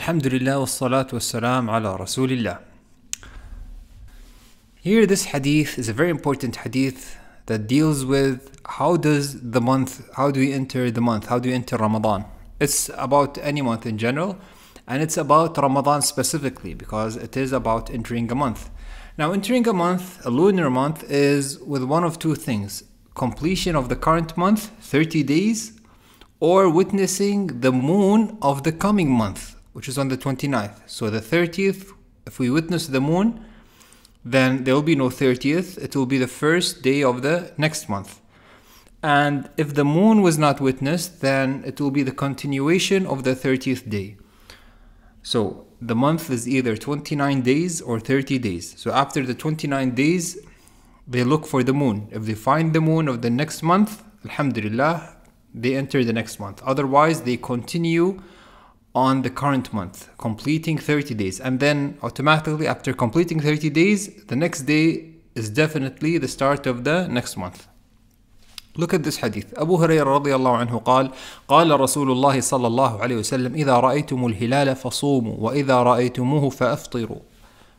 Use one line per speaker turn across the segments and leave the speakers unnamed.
Alhamdulillah wassalatu wassalam ala Rasulillah. Here this hadith is a very important hadith that deals with how do we enter the month, how do we enter Ramadan. It's about any month in general, and it's about Ramadan specifically because it is about entering a month. Now entering a month, a lunar month, is with one of two things: completion of the current month, 30 days, or witnessing the moon of the coming month, which is on the 29th. So the 30th, if we witness the moon, then there will be no 30th. It will be the first day of the next month. And if the moon was not witnessed, then it will be the continuation of the 30th day. So the month is either 29 days or 30 days. So after the 29 days, they look for the moon. If they find the moon of the next month, alhamdulillah, they enter the next month. Otherwise, they continue on the current month, completing 30 days. And then automatically after completing 30 days, the next day is definitely the start of the next month. Look at this hadith. Abu Hurairah radiyallahu anhu قال قال رسول الله صلى الله عليه وسلم إذا رأيتم الهلال فصوموا وإذا رأيتموه فأفطروا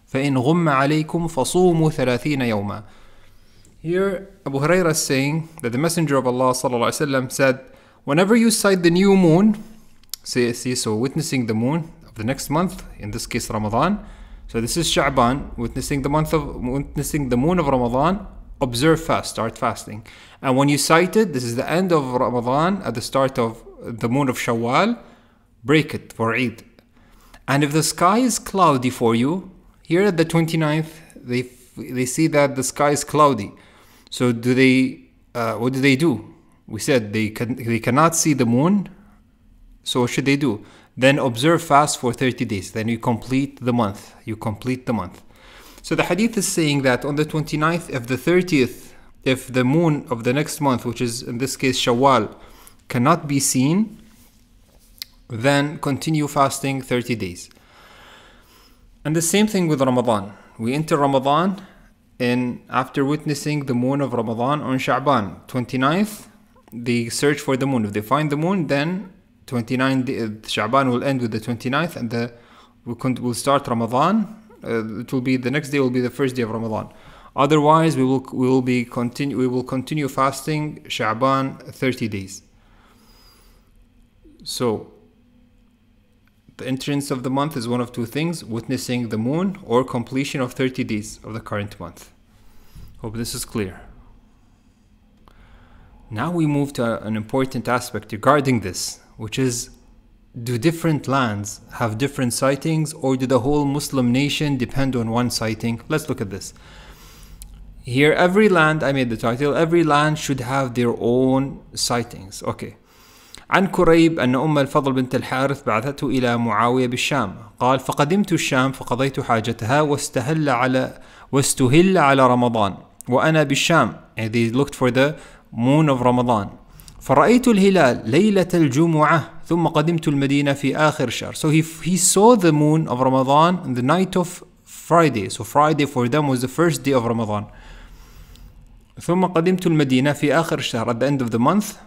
فإن غم عليكم فصوموا 30 يوما. Here Abu Hurairah is saying that the Messenger of Allah صلى الله عليه وسلم said, whenever you sight the new moon, so witnessing the moon of the next month, in this case Ramadan, so this is Sha'ban, witnessing the moon of Ramadan, observe fast, start fasting. And when you sight it, this is the end of Ramadan, at the start of the moon of Shawwal, break it for Eid. And if the sky is cloudy for you, here at the 29th, they see that the sky is cloudy. So what do they do? We said they cannot see the moon. So what should they do? Then observe fast for 30 days. Then you complete the month. So the hadith is saying that on the 29th, if the 30th, if the moon of the next month, which is in this case Shawwal, cannot be seen, then continue fasting 30 days. And the same thing with Ramadan. We enter Ramadan after witnessing the moon of Ramadan on Sha'ban. 29th, they search for the moon. If they find the moon, then Sha'ban will end with the 29th, and we'll start Ramadan. It will be the next day will be the first day of Ramadan. Otherwise, we will continue fasting Sha'ban 30 days. So the entrance of the month is one of two things: witnessing the moon or completion of 30 days of the current month. Hope this is clear. Now we move to an important aspect regarding this, which is, do different lands have different sightings, or do the whole Muslim nation depend on one sighting? Let's look at this. Here, every land, I made the title, every land should have their own sightings. Okay. عن كريب أن أم الفضل بنت الحارث بعثته إلى معاوية بالشام قال فقدمت الشام فقضيت حاجتها واستهل على رمضان وأنا بالشام, and they looked for the moon of Ramadan. فرأيت الهلال ليلة الجمعة ثم قدمت المدينة في آخر الشهر. So he saw the moon of Ramadan on the night of Friday. So Friday for them was the first day of Ramadan. ثم قدمت المدينة في آخر الشهر. At the end of the month,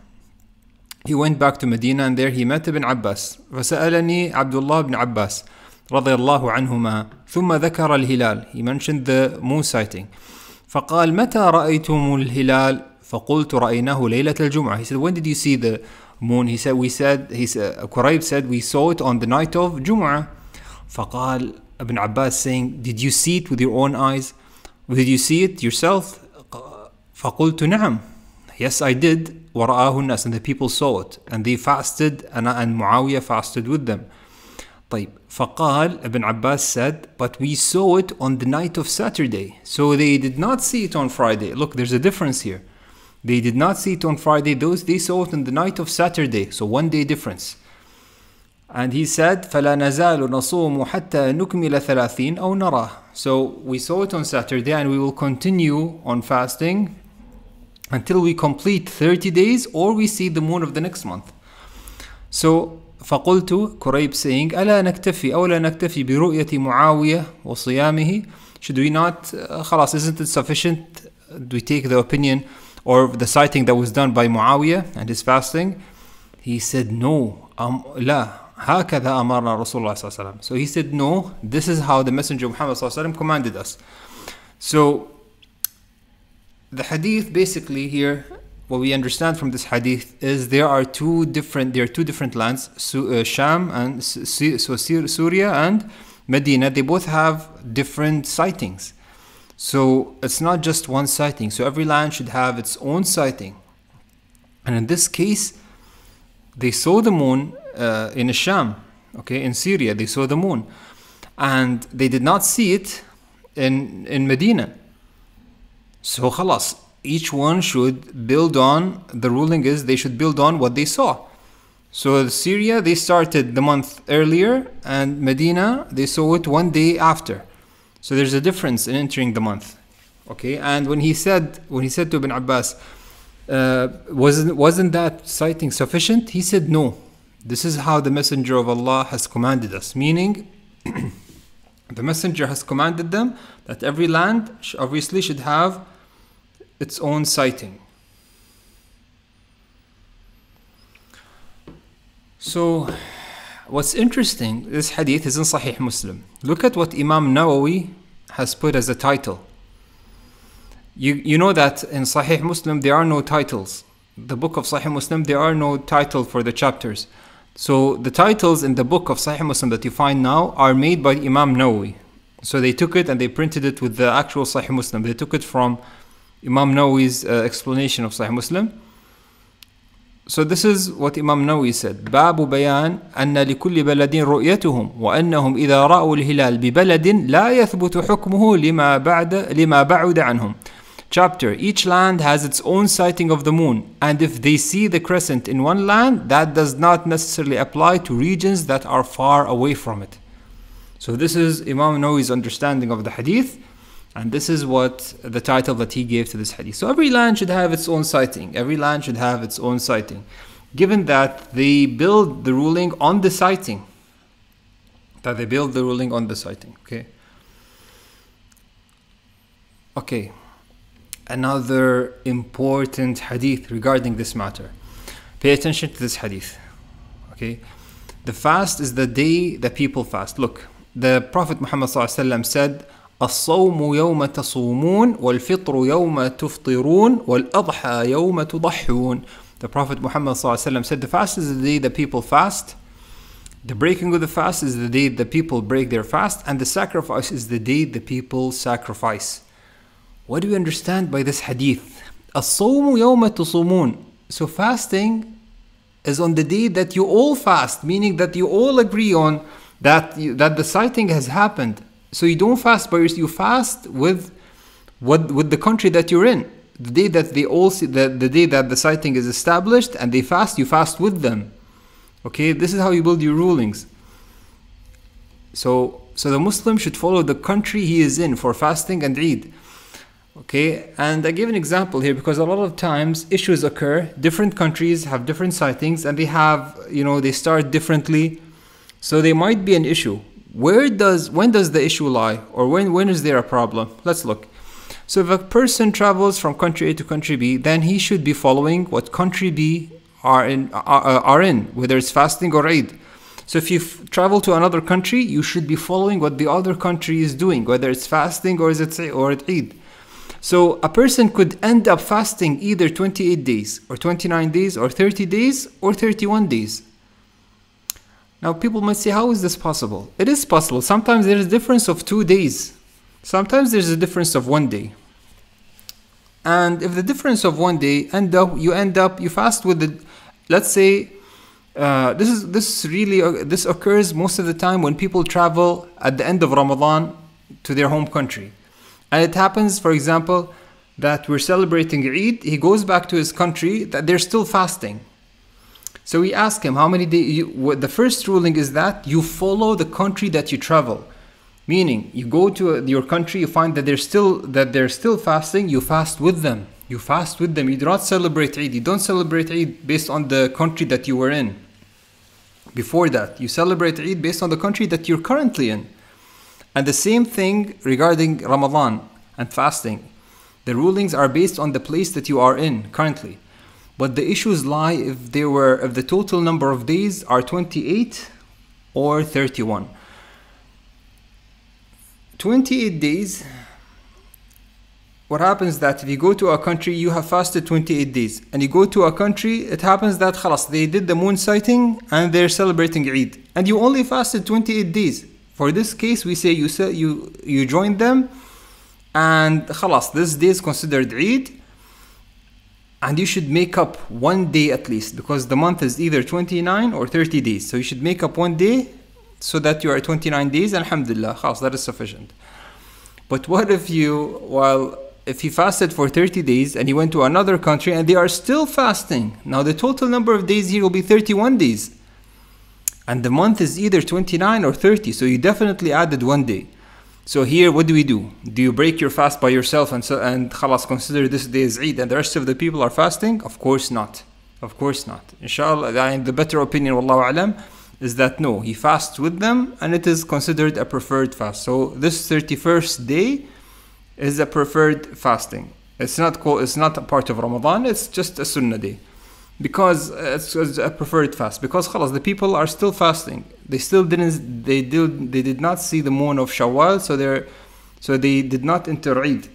he went back to Medina, and there he met Ibn Abbas. فسألني عبد الله بن عباس رضي الله عنهما ثم ذكر الهلال. He mentioned the moon sighting. فقال متى رأيتم الهلال؟ فقلت رأيناه ليلة الجمعة. He said, when did you see the moon? Quraib said, we saw it on the night of Jum'ah. فقال Ibn Abbas saying, did you see it with your own eyes? Did you see it yourself? فقلت نعم. Yes, I did. ورآه الناس, and the people saw it, and they fasted, and Muawiyah fasted with them. طيب. فقال Ibn Abbas said, but we saw it on the night of Saturday. So they did not see it on Friday. Look, there's a difference here. They did not see it on Friday. They saw it on the night of Saturday. So 1 day difference. And he said, فَلَا نَزَالُ نَصُومُ حَتَّى نُكْمِلَ 30 أَوْ نَرَى. So we saw it on Saturday, and we will continue on fasting until we complete 30 days or we see the moon of the next month. So فقلت, Quraib saying, ألا نكتفي برؤية معاوية وصيامه? Should we not, خلاص, isn't it sufficient? Do we take the opinion or the sighting that was done by Muawiyah and his fasting? He said, no, لا, هكذا أمرنا رسول الله صلى الله عليه وسلم. So he said, no, this is how the Messenger of Muhammad صلى الله عليه وسلم commanded us. So the hadith basically here, what we understand from this hadith is there are two different lands, Sham and Syria and Medina. They both have different sightings. So it's not just one sighting. So every land should have its own sighting. And in this case, they saw the moon in Sham, okay, in Syria, they saw the moon. And they did not see it in Medina. So khalas, each one should build on, the ruling is they should build on what they saw. So Syria, they started the month earlier, and Medina, they saw it one day after. So there's a difference in entering the month. Okay, and when he said to Ibn Abbas, wasn't that sighting sufficient? He said, no, this is how the Messenger of Allah has commanded us. Meaning, the Messenger has commanded them that every land obviously should have its own sighting. So, what's interesting, this hadith is in Sahih Muslim. Look at what Imam Nawawi has put as a title. You know that in Sahih Muslim there are no titles. The book of Sahih Muslim, there are no title for the chapters. So the titles in the book of Sahih Muslim that you find now are made by Imam Nawawi. So they took it and they printed it with the actual Sahih Muslim. They took it from Imam Nawawi's explanation of Sahih Muslim. So this is what Imam Nawawi said. باب بيان أن لكل بلد رؤيتهم وأنهم إذا رأوا الهلال ببلد لا يثبت حكمه لما بعد عنهم. Chapter, each land has its own sighting of the moon, and if they see the crescent in one land, that does not necessarily apply to regions that are far away from it. So this is Imam Nawawi's understanding of the hadith, and this is what the title that he gave to this hadith. So every land should have its own sighting. Every land should have its own sighting, given that they build the ruling on the sighting. Okay. Okay. Another important hadith regarding this matter. Pay attention to this hadith. Okay, the fast is the day that people fast. Look, the Prophet Muhammad ﷺ said, الصوم يوم تصومون والفطر يوم تفطرون والأضحى يوم تضحون. The Prophet Muhammad ﷺ said, the fast is the day that people fast, the breaking of the fast is the day that people break their fast, and the sacrifice is the day the people sacrifice. What do we understand by this hadith? الصوم يوم تصومون. So fasting is on the day that you all fast, meaning that you all agree on that the sighting has happened. So you don't fast by yourself, you fast with the country that you're in. The day that they all see, the day that the sighting is established and they fast, you fast with them. Okay, this is how you build your rulings. So the Muslim should follow the country he is in for fasting and Eid. Okay, and I give an example here because a lot of times issues occur. Different countries have different sightings and they have, they start differently. So there might be an issue. When does the issue lie, or when is there a problem? Let's look. So if a person travels from country A to country B, then he should be following what country B are in, whether it's fasting or Eid. So if you travel to another country, you should be following what the other country is doing, whether it's fasting or it's Eid. So a person could end up fasting either 28 days or 29 days or 30 days or 31 days. Now people might say, how is this possible? It is possible. Sometimes there is a difference of 2 days. Sometimes there's a difference of 1 day. And if the difference of 1 day you fast with the, let's say, this occurs most of the time when people travel at the end of Ramadan to their home country. And it happens, for example, that we're celebrating Eid, he goes back to his country, that they're still fasting. So we ask him, how many days? The first ruling is that you follow the country that you travel. Meaning, you go to your country, you find that they're still fasting, you fast with them. You fast with them. You do not celebrate Eid. You don't celebrate Eid based on the country that you were in. Before that, you celebrate Eid based on the country that you're currently in. And the same thing regarding Ramadan and fasting. The rulings are based on the place that you are in currently. But the issues lie if the total number of days are 28 or 31. 28 days, what happens that if you go to a country, you have fasted 28 days, and you go to a country, it happens that khalas, they did the moon sighting and they're celebrating Eid, and you only fasted 28 days. For this case, we say you join them, and khalas, this day is considered Eid, and you should make up one day at least, because the month is either 29 or 30 days. So you should make up one day so that you are 29 days, and alhamdulillah, khalas, that is sufficient. But what if if he fasted for 30 days and he went to another country and they are still fasting? Now the total number of days here will be 31 days. And the month is either 29 or 30, so you definitely added one day. So here, what do we do? Do you break your fast by yourself and khalas, consider this day as Eid and the rest of the people are fasting? Of course not. Of course not. Inshallah, the better opinion, wallahu alam, is that no, he fasts with them and it is considered a preferred fast. So this 31st day is a preferred fasting. It's not a part of Ramadan, it's just a sunnah day. Because it's a preferred fast. Because khalas, the people are still fasting. They did not see the moon of Shawwal, so they did not enter Eid.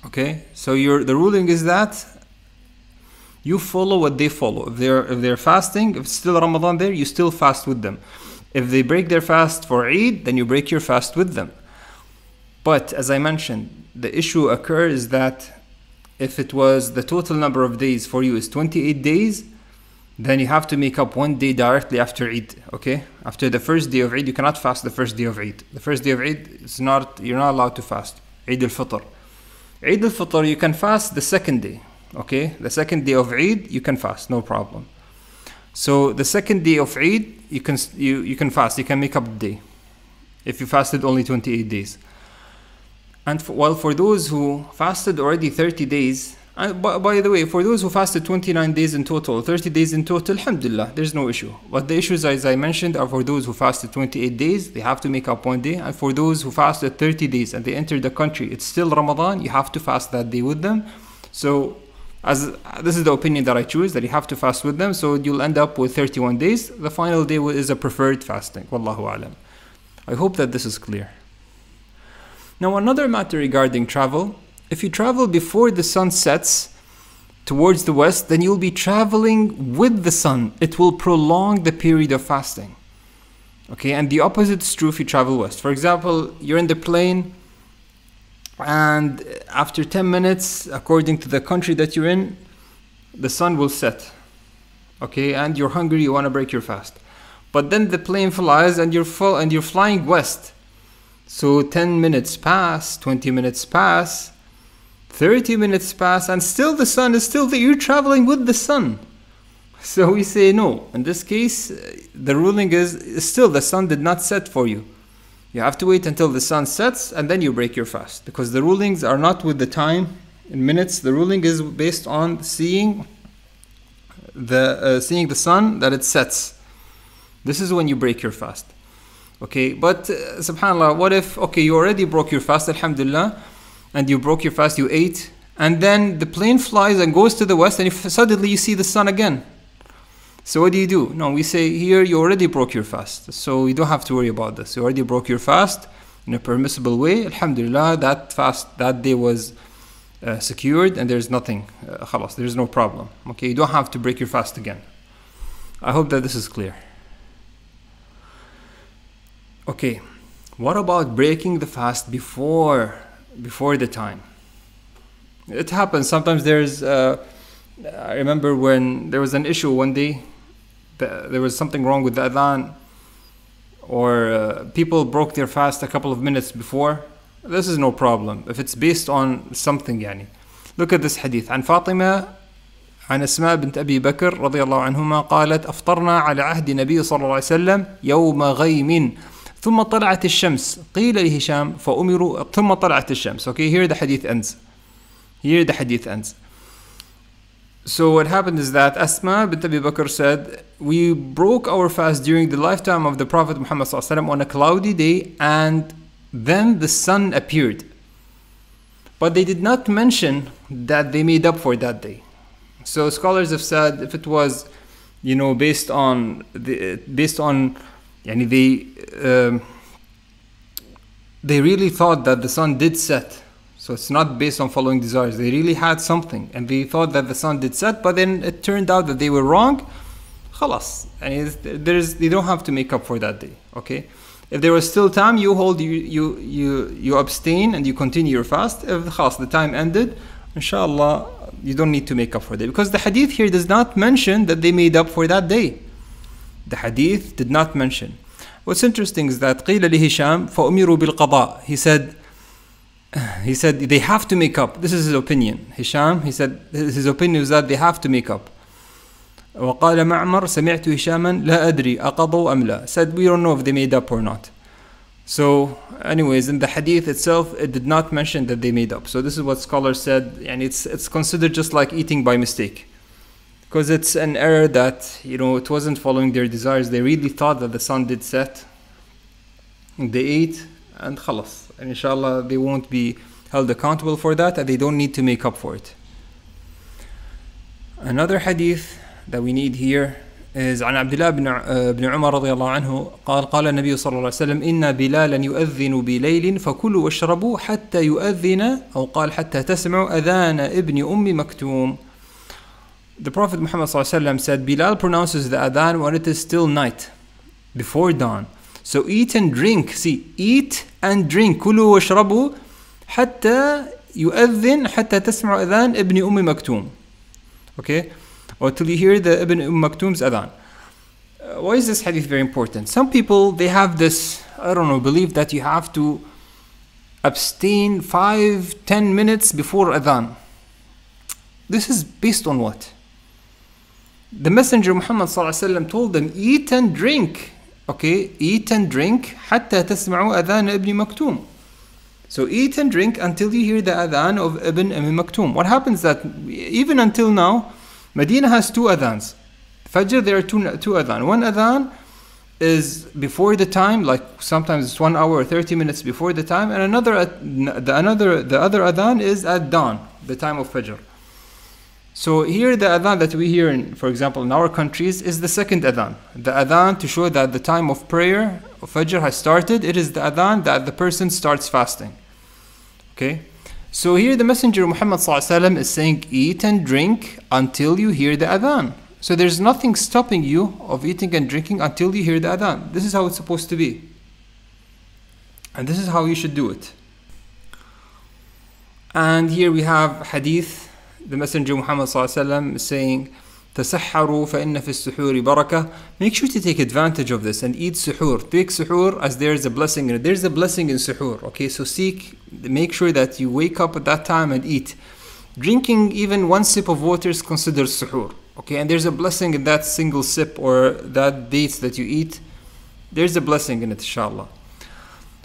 Okay? So the ruling is that you follow what they follow. If they're fasting, if it's still Ramadan there, you still fast with them. If they break their fast for Eid, then you break your fast with them. But as I mentioned, the issue occurs that if it was the total number of days for you is 28 days, then you have to make up one day directly after Eid, okay? After the first day of Eid, you cannot fast the first day of Eid. The first day of Eid, you're not allowed to fast. Eid al-Fitr. Eid al-Fitr, you can fast the second day, okay? The second day of Eid, you can fast, no problem. So the second day of Eid, you can fast, you can make up the day. If you fasted only 28 days. And for those who fasted already 30 days, by the way, for those who fasted 29 days in total, 30 days in total, alhamdulillah, there's no issue. But the issues, as I mentioned, are for those who fasted 28 days, they have to make up one day. And for those who fasted 30 days and they entered the country, it's still Ramadan, you have to fast that day with them. So this is the opinion that I choose, that you have to fast with them. So you'll end up with 31 days. The final day is a preferred fasting. Wallahu alam. I hope that this is clear. Now another matter regarding travel. If you travel before the sun sets towards the west, then you'll be traveling with the sun. It will prolong the period of fasting. Okay, and the opposite is true if you travel west. For example, you're in the plane and after 10 minutes, according to the country that you're in, the sun will set. Okay, and you're hungry, you want to break your fast. But then the plane flies and you're flying west. So 10 minutes pass, 20 minutes pass, 30 minutes pass, and still the sun is still there. You're traveling with the sun. So we say no. In this case, the ruling is still the sun did not set for you. You have to wait until the sun sets and then you break your fast. Because the rulings are not with the time in minutes. The ruling is based on seeing the sun that it sets. This is when you break your fast. Okay, but subhanAllah, what if, okay, you already broke your fast, alhamdulillah, and you broke your fast, you ate, and then the plane flies and goes to the west, and suddenly you see the sun again. So what do? No, we say here you already broke your fast, so you don't have to worry about this. You already broke your fast in a permissible way, alhamdulillah, that day was secured, and there's nothing, khalas, there's no problem. Okay, you don't have to break your fast again. I hope that this is clear. Okay, what about breaking the fast before the time? It happens. Sometimes there's, I remember when there was an issue one day, there was something wrong with the adhan, or people broke their fast a couple of minutes before. This is no problem. If it's based on something, يعني. Look at this hadith. عن فاطمة عن أسماء بنت أبي بكر رضي الله عنهما قالت أفطرنا على عهد النبي صلى الله عليه وسلم يوم غيم ثم طلعت الشمس قيل لهشام فأمروا ثم طلعت الشمس. Okay, here the hadith ends. So what happened is that Asma bint Abi Bakr said, we broke our fast during the lifetime of the Prophet Muhammad ﷺ on a cloudy day, and then the sun appeared. But they did not mention that they made up for that day. So scholars have said if it was, based on يعني they really thought that the sun did set. So it's not based on following desires. They really had something and they thought that the sun did set, but then it turned out that they were wrong. خلاص. And they don't have to make up for that day. Okay? If there was still time, you abstain and you continue your fast. If خلاص, the time ended, inshallah, you don't need to make up for that. Because the hadith here does not mention that they made up for that day. The hadith did not mention. What's interesting is that قيل لهشام فأمروا بالقضاء. He said they have to make up. This is his opinion. Hisham, he said his opinion is that they have to make up. وقال معمر سمعت هشاما لا أدري أقضوا أم لا. Said we don't know if they made up or not. So anyways, in the hadith itself, it did not mention that they made up. So this is what scholars said, and it's considered just like eating by mistake. Because it's an error that, it wasn't following their desires. They really thought that the sun did set. They ate and khalas. And inshallah, they won't be held accountable for that, and they don't need to make up for it. Another hadith that we need here is عن عبد الله بن عمر رضي الله عنه قال النبي صلى الله عليه وسلم إن بلالا يؤذن بليل فكلوا واشربوا حتى يؤذن أو قال حتى تسمعوا أذان ابن أم مكتوم. The Prophet Muhammad ﷺ said, Bilal pronounces the adhan when it is still night, before dawn. So eat and drink. See, eat and drink. كلوا واشربوا حتى يؤذن حتى تسمعوا أذان ابن أم مكتوم. Okay? Or till you hear the Ibn Maktoum's adhan. Why is this hadith very important? Some people, they have this, belief that you have to abstain 5-10 minutes before adhan. This is based on what? The Messenger Muhammad ﷺ told them, eat and drink. Okay, eat and drink حتى تسمعوا أذان ابن مكتوم. So eat and drink until you hear the adhan of Ibn Maktoum. What happens that even until now, Medina has 2 adhans. Fajr, there are two adhan. One adhan is before the time, like sometimes it's 1 hour or 30 minutes before the time, and the other adhan is at dawn, the time of Fajr. So here the adhan that we hear for example, in our countries is the second adhan. The adhan to show that the time of prayer of Fajr has started. It is the adhan that the person starts fasting. Okay? So here the Messenger Muhammad ﷺ is saying, eat and drink until you hear the adhan. So there's nothing stopping you of eating and drinking until you hear the adhan. This is how it's supposed to be. And this is how you should do it. And here we have hadith. The Messenger Muhammad ﷺ is saying, تَسَحَّرُوا فَإِنَّ فِي السُّحُورِ بَرَكَةً. Make sure to take advantage of this and eat suhoor. Take suhoor as there is a blessing in it. There's a blessing in suhoor. Okay, so make sure that you wake up at that time and eat. Drinking even 1 sip of water is considered suhoor. Okay, and there's a blessing in that single sip or that dates that you eat. There's a blessing in it, inshallah.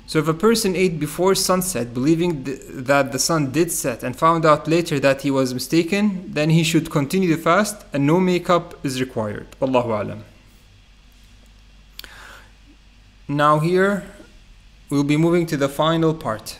So if a person ate before sunset, believing that the sun did set, and found out later that he was mistaken, then he should continue the fast and no makeup is required. Wallahu alam. Now here, we'll be moving to the final part.